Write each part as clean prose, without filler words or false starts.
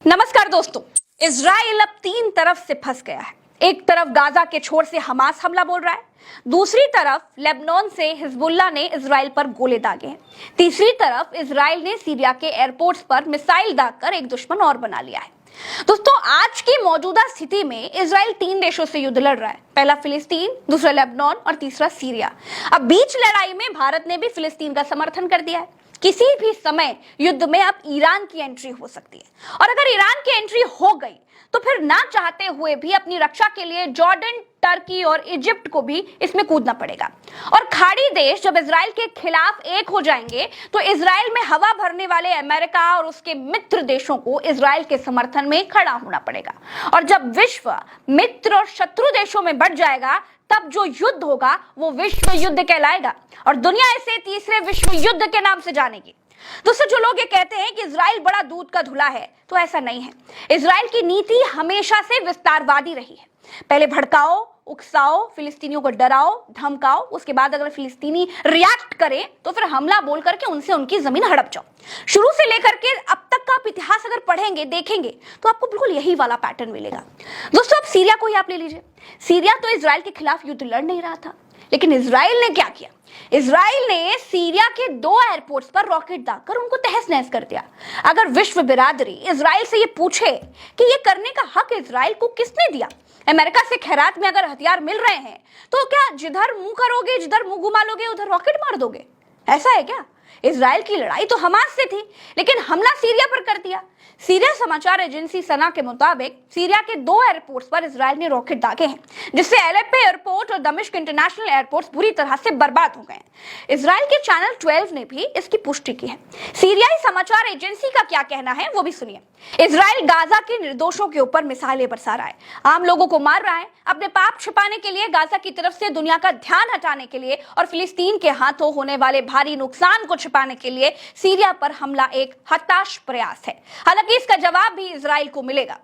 नमस्कार दोस्तों। इजराइल अब तीन तरफ से फंस गया है। एक तरफ गाजा के छोर से हमास हमला बोल रहा है, दूसरी तरफ लेबनान से हिजबुल्लाह ने इजराइल पर गोले दागे हैं, तीसरी तरफ इजराइल ने सीरिया के एयरपोर्ट्स पर मिसाइल दागकर एक दुश्मन और बना लिया है। दोस्तों, आज की मौजूदा स्थिति में इजराइल तीन देशों से युद्ध लड़ रहा है। पहला फिलिस्तीन, दूसरा लेबनान और तीसरा सीरिया। अब बीच लड़ाई में भारत ने भी फिलिस्तीन का समर्थन कर दिया है। किसी भी समय युद्ध में अब ईरान की एंट्री हो सकती है, और अगर ईरान की एंट्री हो गई तो फिर ना चाहते हुए भी अपनी रक्षा के लिए जॉर्डन, टर्की और इजिप्ट को भी इसमें कूदना पड़ेगा। और खाड़ी देश जब इजराइल के खिलाफ एक हो जाएंगे तो इजराइल में हवा भरने वाले अमेरिका और उसके मित्र देशों को इजराइल के समर्थन में खड़ा होना पड़ेगा। और जब विश्व मित्र और शत्रु देशों में बढ़ जाएगा तब जो युद्ध होगा वो विश्व युद्ध कहलाएगा और दुनिया इसे तीसरे विश्व युद्ध के नाम से जानेगी। दोस्तों, जो लोग ये कहते हैं कि इजराइल बड़ा दूध का धुला है, तो ऐसा नहीं है। इजराइल की नीति हमेशा से विस्तारवादी रही है। पहले भड़काओ, उकसाओ, फिलिस्तीनियों को डराओ, धमकाओ, उसके बाद अगर फिलिस्तीनी रिएक्ट करें तो फिर हमला बोल करके उनसे उनकी जमीन हड़प जाओ। शुरू से लेकर के अब तक का आप इतिहास अगर पढ़ेंगे, देखेंगे तो आपको बिल्कुल यही वाला पैटर्न मिलेगा। दोस्तों, अब सीरिया को ही आप ले लीजिए। सीरिया तो इजराइल के खिलाफ युद्ध लड़ नहीं रहा था, लेकिन इजराइल ने क्या किया? इजराइल ने सीरिया के 2 एयरपोर्ट्स पर रॉकेट दागकर उनको तहस नहस कर दिया। अगर विश्व बिरादरी इजराइल से ये पूछे कि ये करने का हक इजराइल को किसने दिया? अमेरिका से खैरात में अगर हथियार मिल रहे हैं तो क्या जिधर मुंह करोगे, जिधर मुंह घुमा लोगे, उधर रॉकेट मार दोगे? ऐसा है क्या? इजराइल की लड़ाई तो हमास से थी, लेकिन हमला सीरिया पर कर दिया। सीरिया समाचार एजेंसी सना के मुताबिक सीरिया के 2 एयरपोर्ट्स पर इजराइल ने रॉकेट दागे हैं, जिससे एलेप्पो एयरपोर्ट और दमिश्क इंटरनेशनल एयरपोर्ट्स बुरी तरह से बर्बाद हो गए। इजराइल के चैनल 12 ने भी इसकी पुष्टि की है। सीरियाई समाचार एजेंसी का क्या कहना है वो भी सुनिए। इजराइल गाजा के निर्दोषों के ऊपर मिसाइलें बरसा रहा है, आम लोगों को मार रहा है, अपने पाप छिपाने के लिए, गाजा की तरफ से दुनिया का ध्यान हटाने के लिए और फिलिस्तीन के हाथों होने वाले भारी नुकसान को छिपाने के लिए सीरिया पर हमला एक हताश प्रयास है। हालांकि इसका जवाब भी इजराइल को मिलेगा।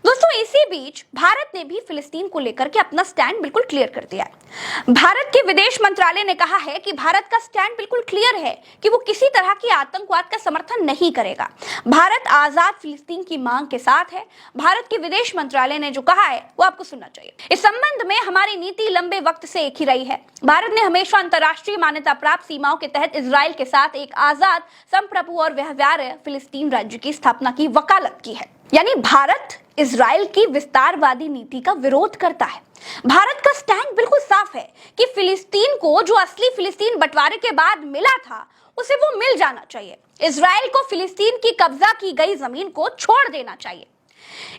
दोस्तों, इसी बीच भारत ने भी फिलिस्तीन को लेकर के अपना स्टैंड बिल्कुल क्लियर कर दिया है। भारत के विदेश मंत्रालय ने कहा है कि भारत का स्टैंड बिल्कुल क्लियर है कि वो किसी तरह की आतंकवाद का समर्थन नहीं करेगा। भारत आजाद फिलिस्तीन की मांग के साथ है। भारत के विदेश मंत्रालय ने जो कहा है वो आपको सुनना चाहिए। इस संबंध में हमारी नीति लंबे वक्त से एक ही रही है। भारत ने हमेशा अंतर्राष्ट्रीय मान्यता प्राप्त सीमाओं के तहत इजराइल के साथ एक आजाद, संप्रभु और व्यवहार्य फिलिस्तीन राज्य की स्थापना की वकालत की है। यानी भारत इजराइल की विस्तारवादी नीति का विरोध करता है। भारत का स्टैंड बिल्कुल साफ है कि फिलिस्तीन को जो असली फिलिस्तीन बंटवारे के बाद मिला था उसे वो मिल जाना चाहिए। इजराइल को फिलिस्तीन की कब्जा की गई जमीन को छोड़ देना चाहिए।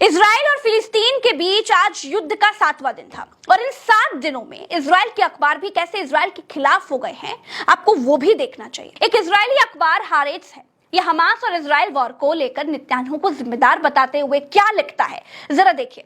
इजराइल और फिलिस्तीन के बीच आज युद्ध का 7वां दिन था और इन 7 दिनों में इजराइल के अखबार भी कैसे इजराइल के खिलाफ हो गए हैं, आपको वो भी देखना चाहिए। एक इजरायली अखबार हारेट्स है, ये हमास और इजराइल वॉर को लेकर नेतन्याहू को जिम्मेदार बताते हुए क्या लिखता है, जरा देखिए।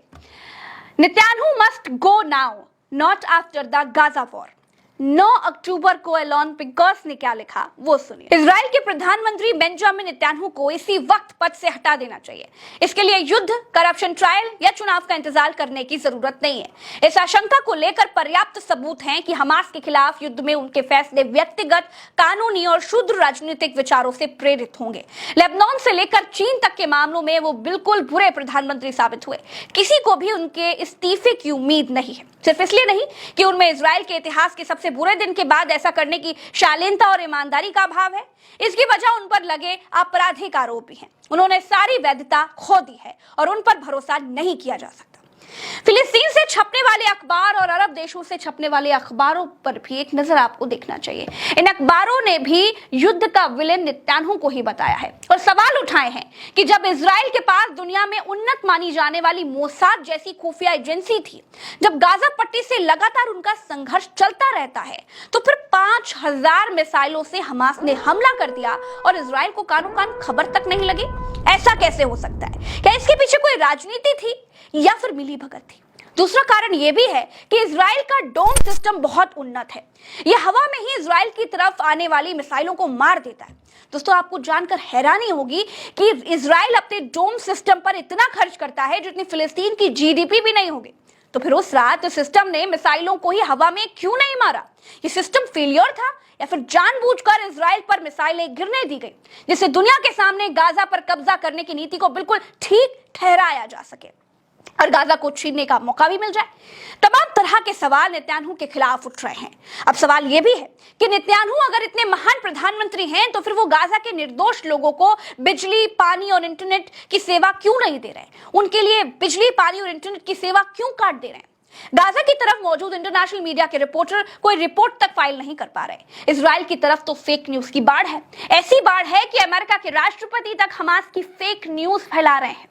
Netanyahu must go now, not after the Gaza war. 9 अक्टूबर को एलोन पिंकर्स ने क्या लिखा वो सुनिए। इजराइल के प्रधानमंत्री बेंजामिन नेतन्याहू को इसी वक्त पद से हटा देना चाहिए। इसके लिए युद्ध, करप्शन ट्रायल या चुनाव का इंतजार करने की जरूरत नहीं है। इस आशंका को लेकर पर्याप्त सबूत हैं कि हमास के खिलाफ युद्ध में उनके फैसले व्यक्तिगत, कानूनी और शुद्ध राजनीतिक विचारों से प्रेरित होंगे। लेबनान से लेकर चीन तक के मामलों में वो बिल्कुल बुरे प्रधानमंत्री साबित हुए। किसी को भी उनके इस्तीफे की उम्मीद नहीं है, सिर्फ इसलिए नहीं कि उनमें इजराइल के इतिहास के सबसे बुरे दिन के बाद ऐसा करने की शालीनता और ईमानदारी का अभाव है। इसकी वजह उन पर लगे आपराधिक आरोप भी हैं। उन्होंने सारी वैधता खो दी है और उन पर भरोसा नहीं किया जा सकता। फिलिस्तीन से छपने वाले अखबार और अरब देशों से छपने वाले अखबारों पर भी एक नजर आपको देखना चाहिए। इन अखबारों ने भी युद्ध का विलेन नेतन्याहू को ही बताया है और सवाल उठाए हैं कि जब इजराइल के पास दुनिया में उन्नत मानी जाने वाली मोसाद जैसी खुफिया एजेंसी थी, जब गाजा पट्टी से लगातार उनका संघर्ष चलता रहता है, तो फिर 5000 मिसाइलों से हमास ने हमला कर दिया और इजराइल को कानो कान खबर तक नहीं लगी। ऐसा कैसे हो सकता है? क्या इसके पीछे कोई राजनीति थी या फिर मिली भगत थी? दूसरा कारण यह भी है कि इजराइल का डोम सिस्टम बहुत उन्नत है। यह हवा में ही इजराइल की तरफ आने वाली मिसाइलों को मार देता है। दोस्तों, आपको जानकर हैरानी होगी कि इजराइल अपने डोम सिस्टम पर इतना खर्च करता है जितनी फिलिस्तीन की जीडीपी भी नहीं होगी। तो फिर उस रात सिस्टम ने मिसाइलों को ही हवा में क्यों नहीं मारा? ये सिस्टम फेलियर था या फिर जानबूझकर इजराइल पर मिसाइलें गिरने दी गई, जिससे दुनिया के सामने गाजा पर कब्जा करने की नीति को बिल्कुल ठीक ठहराया जा सके और गाजा को छीनने का मौका भी मिल जाए। तमाम तरह के सवाल नेतन्याहू के खिलाफ उठ रहे हैं। अब सवाल यह भी है कि नेतन्याहू अगर इतने महान प्रधानमंत्री हैं तो फिर वो गाजा के निर्दोष लोगों को बिजली, पानी और इंटरनेट की सेवा क्यों नहीं दे रहे हैं? उनके लिए बिजली, पानी और इंटरनेट की सेवा क्यों काट दे रहे हैं? गाजा की तरफ मौजूद इंटरनेशनल मीडिया के रिपोर्टर कोई रिपोर्ट तक फाइल नहीं कर पा रहे। इजराइल की तरफ तो फेक न्यूज की बाढ़ है। ऐसी बाढ़ है कि अमेरिका के राष्ट्रपति तक हमास की फेक न्यूज फैला रहे हैं।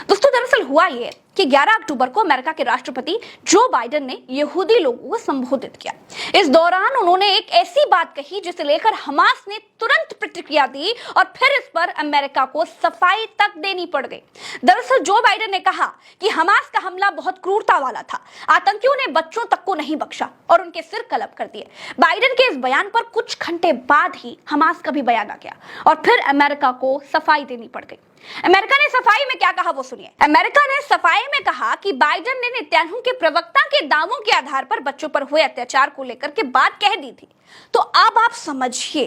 दोस्तों, दरअसल हुआ यह कि 11 अक्टूबर को अमेरिका के राष्ट्रपति जो बाइडेन ने यहूदी लोगों को संबोधित किया। इस दौरान उन्होंने एक ऐसी बात कही जिसे लेकर हमास ने तुरंत प्रतिक्रिया दी और फिर इस पर अमेरिका को सफाई तक देनी पड़ गई। दरअसल जो बाइडेन ने कहा कि हमास का हमला बहुत क्रूरता वाला था, आतंकियों ने बच्चों तक को नहीं बख्शा और उनके सिर कलप कर दिए। बाइडेन के इस बयान पर कुछ घंटे बाद ही हमास का भी बयान आ गया और फिर अमेरिका को सफाई देनी पड़ गई। अमेरिका ने सफाई में क्या कहा वो सुनिए। अमेरिका ने सफाई में कहा कि बाइडेन ने नेतन्याहू के प्रवक्ता के दावों के आधार पर बच्चों पर हुए अत्याचार को लेकर के बात कह दी थी। तो अब आप समझिए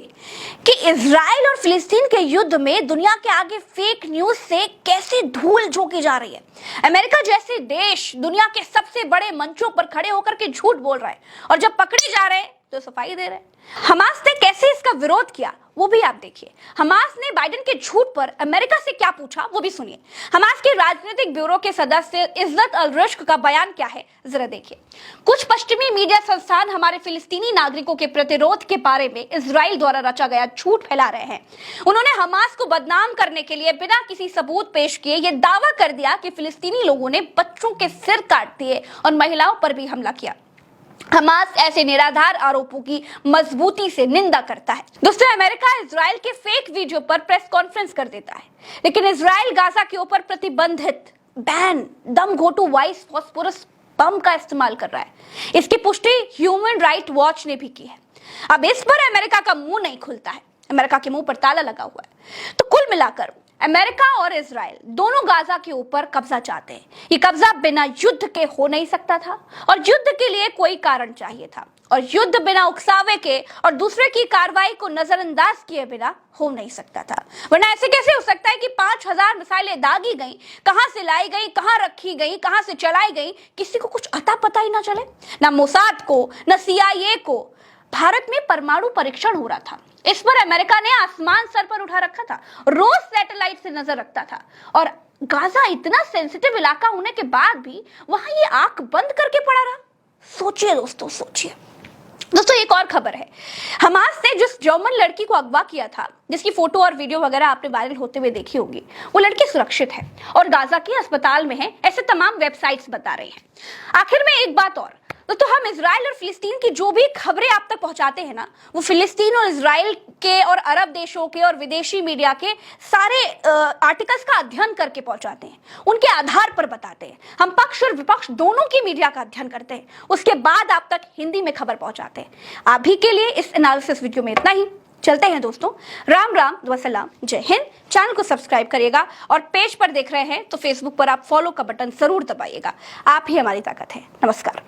कि इजराइल और फिलिस्तीन के युद्ध में दुनिया के आगे फेक न्यूज से कैसी धूल झोंकी जा रही है। अमेरिका जैसे देश दुनिया के सबसे बड़े मंचों पर खड़े होकर के झूठ बोल रहा है और जब पकड़े जा रहे हैं तो सफाई दे रहे हैं। हमास ने कैसे इसका विरोध किया वो भी आप देखिए। हमास ने बाइडेन के झूठ पर अमेरिका से क्या पूछा वो भी सुनिए। हमास के राजनीतिक ब्यूरो के सदस्य इज्जत अल रिश्क का बयान क्या है जरा देखिए। कुछ पश्चिमी मीडिया संस्थान हमारे फिलिस्तीनी नागरिकों के प्रतिरोध के बारे में इजराइल द्वारा रचा गया झूठ फैला रहे हैं। उन्होंने हमास को बदनाम करने के लिए बिना किसी सबूत पेश किए ये दावा कर दिया कि फिलिस्तीनी लोगों ने बच्चों के सिर काट दिए और महिलाओं पर भी हमला किया। हमास ऐसे निराधार आरोपों की मजबूती से निंदा करता है। दोस्तों, अमेरिका इजराइल के फेक वीडियो पर प्रेस कॉन्फ्रेंस कर देता है, लेकिन इजराइल गाजा के ऊपर प्रतिबंधित बैन दम घोटू वाइस फॉस्फोरस बम का इस्तेमाल कर रहा है। इसकी पुष्टि ह्यूमन राइट वॉच ने भी की है। अब इस पर अमेरिका का मुंह नहीं खुलता है, अमेरिका के मुंह पर ताला लगा हुआ है। तो कुल मिलाकर अमेरिका और इजराइल दोनों गाजा के ऊपर कब्जा चाहते हैं। ये कब्जा बिना युद्ध के हो नहीं सकता था और युद्ध के लिए कोई कारण चाहिए था और युद्ध बिना उकसावे के और दूसरे की कार्रवाई को नजरअंदाज किए बिना हो नहीं सकता था। वरना ऐसे कैसे हो सकता है कि 5000 मिसाइलें दागी गई, कहां से लाई गई, कहां रखी गई, कहां से चलाई गई, किसी को कुछ अता पता ही ना चले। ना मोसाद को, ना CIA को। भारत में परमाणु परीक्षण हो रहा था, इस पर अमेरिका ने आसमान सर पर उठा रखा था, रोज सैटेलाइट से नजर रखता था और गाजा इतना सेंसिटिव इलाका होने के बाद भी वहां ये आंख बंद करके पड़ा रहा। सोचिए दोस्तों, सोचिए। दोस्तों, एक और खबर है। हमास ने जिस जर्मन लड़की को अगवा किया था, जिसकी फोटो और वीडियो वगैरह आपने वायरल होते हुए देखी होगी, वो लड़की सुरक्षित है और गाजा के अस्पताल में है, ऐसे तमाम वेबसाइट्स बता रही हैं। आखिर में एक बात और, तो हम इजराइल और फिलिस्तीन की जो भी खबरें आप तक पहुंचाते हैं ना, वो फिलिस्तीन और इजराइल के और अरब देशों के और विदेशी मीडिया के सारे आर्टिकल्स का अध्ययन करके पहुंचाते हैं, उनके आधार पर बताते हैं। हम पक्ष और विपक्ष दोनों की मीडिया का अध्ययन करते हैं, उसके बाद आप तक हिंदी में खबर पहुंचाते हैं। अभी के लिए इस एनालिसिस वीडियो में इतना ही। चलते हैं दोस्तों, राम राम वसलाम, जय हिंद। चैनल को सब्सक्राइब करिएगा और पेज पर देख रहे हैं तो फेसबुक पर आप फॉलो का बटन जरूर दबाइएगा। आप ही हमारी ताकत है। नमस्कार।